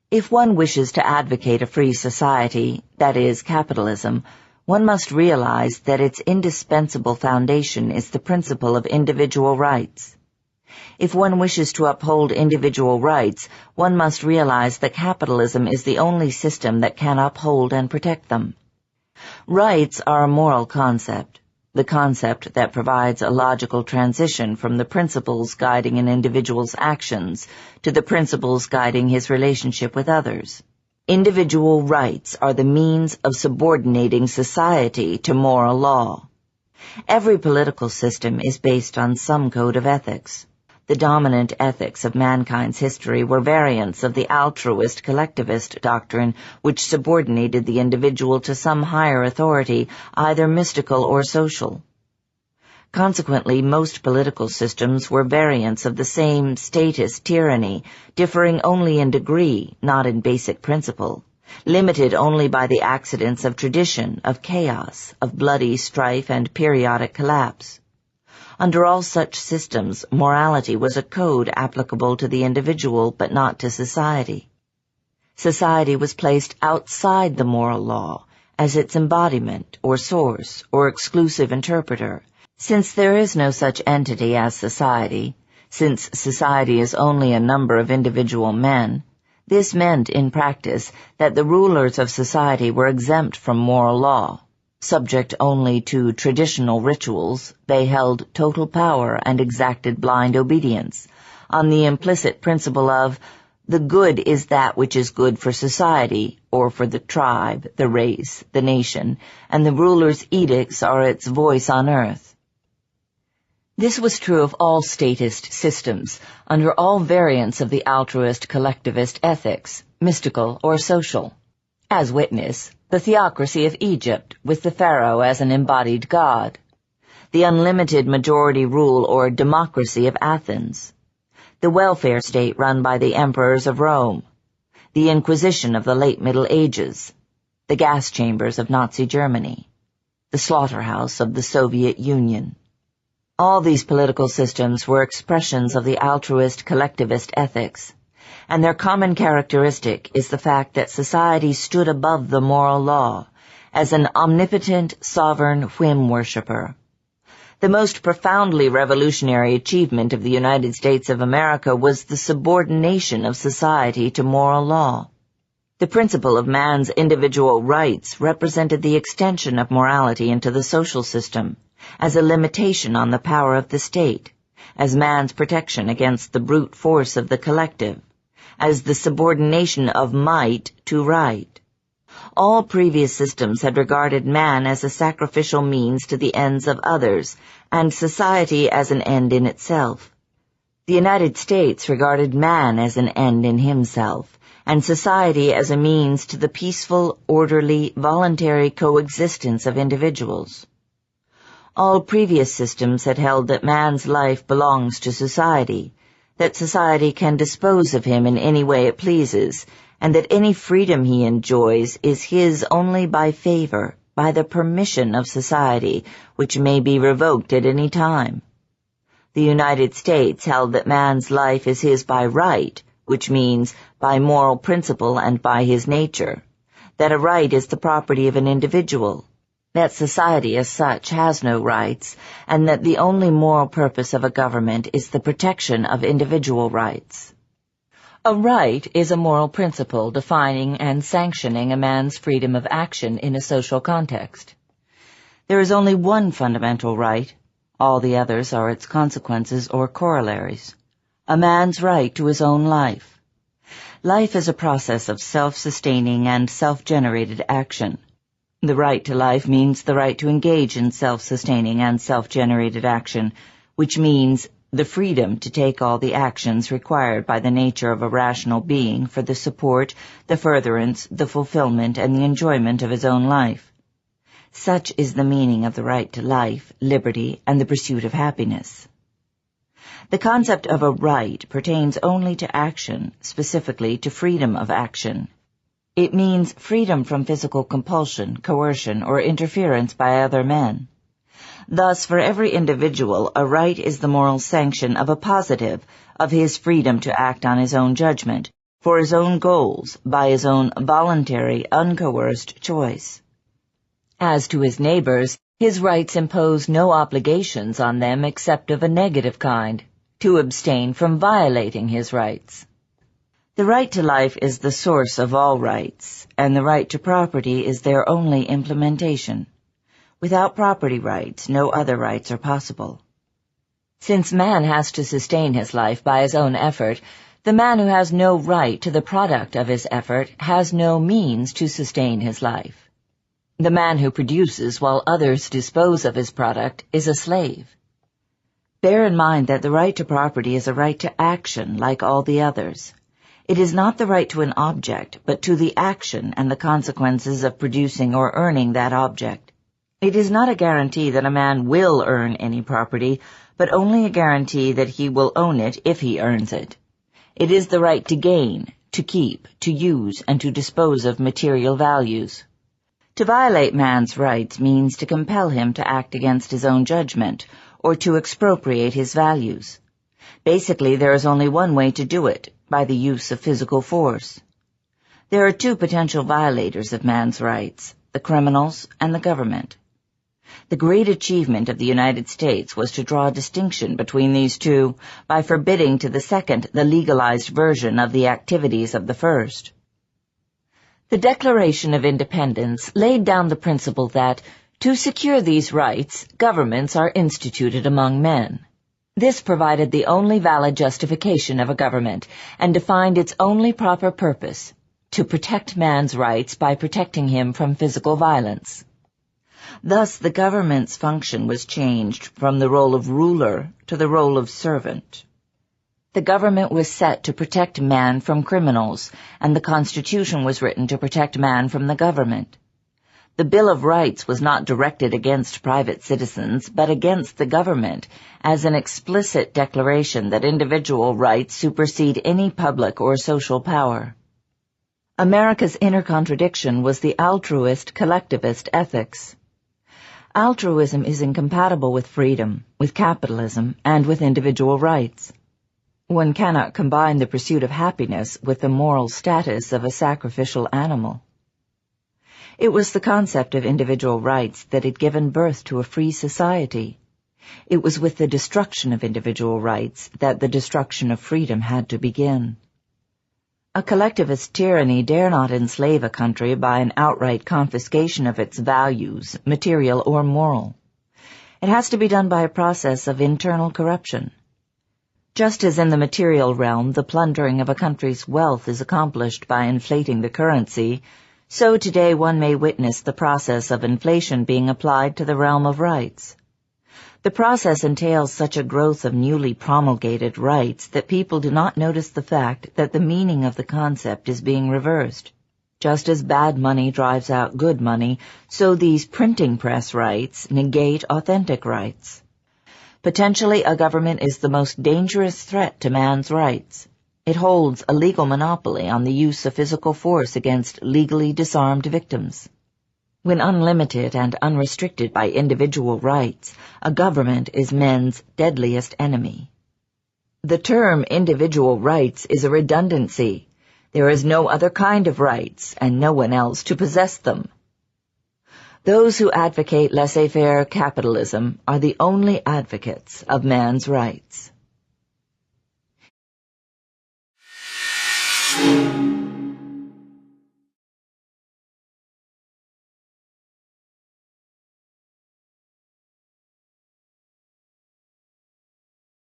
If one wishes to advocate a free society, that is, capitalism, one must realize that its indispensable foundation is the principle of individual rights. If one wishes to uphold individual rights, one must realize that capitalism is the only system that can uphold and protect them. Rights are a moral concept, the concept that provides a logical transition from the principles guiding an individual's actions to the principles guiding his relationship with others. Individual rights are the means of subordinating society to moral law. Every political system is based on some code of ethics. The dominant ethics of mankind's history were variants of the altruist collectivist doctrine which subordinated the individual to some higher authority, either mystical or social. Consequently, most political systems were variants of the same statist tyranny, differing only in degree, not in basic principle, limited only by the accidents of tradition, of chaos, of bloody strife and periodic collapse. Under all such systems, morality was a code applicable to the individual but not to society. Society was placed outside the moral law as its embodiment or source or exclusive interpreter. Since there is no such entity as society, since society is only a number of individual men, this meant in practice that the rulers of society were exempt from moral law. Subject only to traditional rituals, they held total power and exacted blind obedience, on the implicit principle of, the good is that which is good for society, or for the tribe, the race, the nation, and the ruler's edicts are its voice on earth. This was true of all statist systems, under all variants of the altruist collectivist ethics, mystical or social. As witness, the theocracy of Egypt, with the pharaoh as an embodied god, the unlimited majority rule or democracy of Athens, the welfare state run by the emperors of Rome, the Inquisition of the late Middle Ages, the gas chambers of Nazi Germany, the slaughterhouse of the Soviet Union. All these political systems were expressions of the altruist collectivist ethics, and their common characteristic is the fact that society stood above the moral law as an omnipotent, sovereign whim worshipper. The most profoundly revolutionary achievement of the United States of America was the subordination of society to moral law. The principle of man's individual rights represented the extension of morality into the social system, as a limitation on the power of the state, as man's protection against the brute force of the collective, as the subordination of might to right. All previous systems had regarded man as a sacrificial means to the ends of others, and society as an end in itself. The United States regarded man as an end in himself, and society as a means to the peaceful, orderly, voluntary coexistence of individuals. All previous systems had held that man's life belongs to society, that society can dispose of him in any way it pleases, and that any freedom he enjoys is his only by favor, by the permission of society, which may be revoked at any time. The United States held that man's life is his by right, which means by moral principle and by his nature, that a right is the property of an individual, that society as such has no rights, and that the only moral purpose of a government is the protection of individual rights. A right is a moral principle defining and sanctioning a man's freedom of action in a social context. There is only one fundamental right. All the others are its consequences or corollaries. A man's right to his own life. Life is a process of self-sustaining and self-generated action. The right to life means the right to engage in self-sustaining and self-generated action, which means the freedom to take all the actions required by the nature of a rational being for the support, the furtherance, the fulfillment, and the enjoyment of his own life. Such is the meaning of the right to life, liberty, and the pursuit of happiness. The concept of a right pertains only to action, specifically to freedom of action. It means freedom from physical compulsion, coercion, or interference by other men. Thus, for every individual, a right is the moral sanction of a positive, of his freedom to act on his own judgment, for his own goals, by his own voluntary, uncoerced choice. As to his neighbors, his rights impose no obligations on them except of a negative kind, to abstain from violating his rights. The right to life is the source of all rights, and the right to property is their only implementation. Without property rights, no other rights are possible. Since man has to sustain his life by his own effort, the man who has no right to the product of his effort has no means to sustain his life. The man who produces while others dispose of his product is a slave. Bear in mind that the right to property is a right to action like all the others. It is not the right to an object, but to the action and the consequences of producing or earning that object. It is not a guarantee that a man will earn any property, but only a guarantee that he will own it if he earns it. It is the right to gain, to keep, to use, and to dispose of material values. To violate man's rights means to compel him to act against his own judgment, or to expropriate his values. Basically, there is only one way to do it, by the use of physical force. There are two potential violators of man's rights, the criminals and the government. The great achievement of the United States was to draw a distinction between these two by forbidding to the second the legalized version of the activities of the first. The Declaration of Independence laid down the principle that, to secure these rights, governments are instituted among men. This provided the only valid justification of a government and defined its only proper purpose, to protect man's rights by protecting him from physical violence. Thus, the government's function was changed from the role of ruler to the role of servant. The government was set to protect man from criminals, and the Constitution was written to protect man from the government. The Bill of Rights was not directed against private citizens, but against the government, as an explicit declaration that individual rights supersede any public or social power. America's inner contradiction was the altruist collectivist ethics. Altruism is incompatible with freedom, with capitalism, and with individual rights. One cannot combine the pursuit of happiness with the moral status of a sacrificial animal. It was the concept of individual rights that had given birth to a free society. It was with the destruction of individual rights that the destruction of freedom had to begin. A collectivist tyranny dare not enslave a country by an outright confiscation of its values, material or moral. It has to be done by a process of internal corruption. Just as in the material realm the plundering of a country's wealth is accomplished by inflating the currency, so today one may witness the process of inflation being applied to the realm of rights. The process entails such a growth of newly promulgated rights that people do not notice the fact that the meaning of the concept is being reversed. Just as bad money drives out good money, so these printing press rights negate authentic rights. Potentially, a government is the most dangerous threat to man's rights. It holds a legal monopoly on the use of physical force against legally disarmed victims. When unlimited and unrestricted by individual rights, a government is men's deadliest enemy. The term individual rights is a redundancy. There is no other kind of rights, and no one else to possess them. Those who advocate laissez-faire capitalism are the only advocates of man's rights.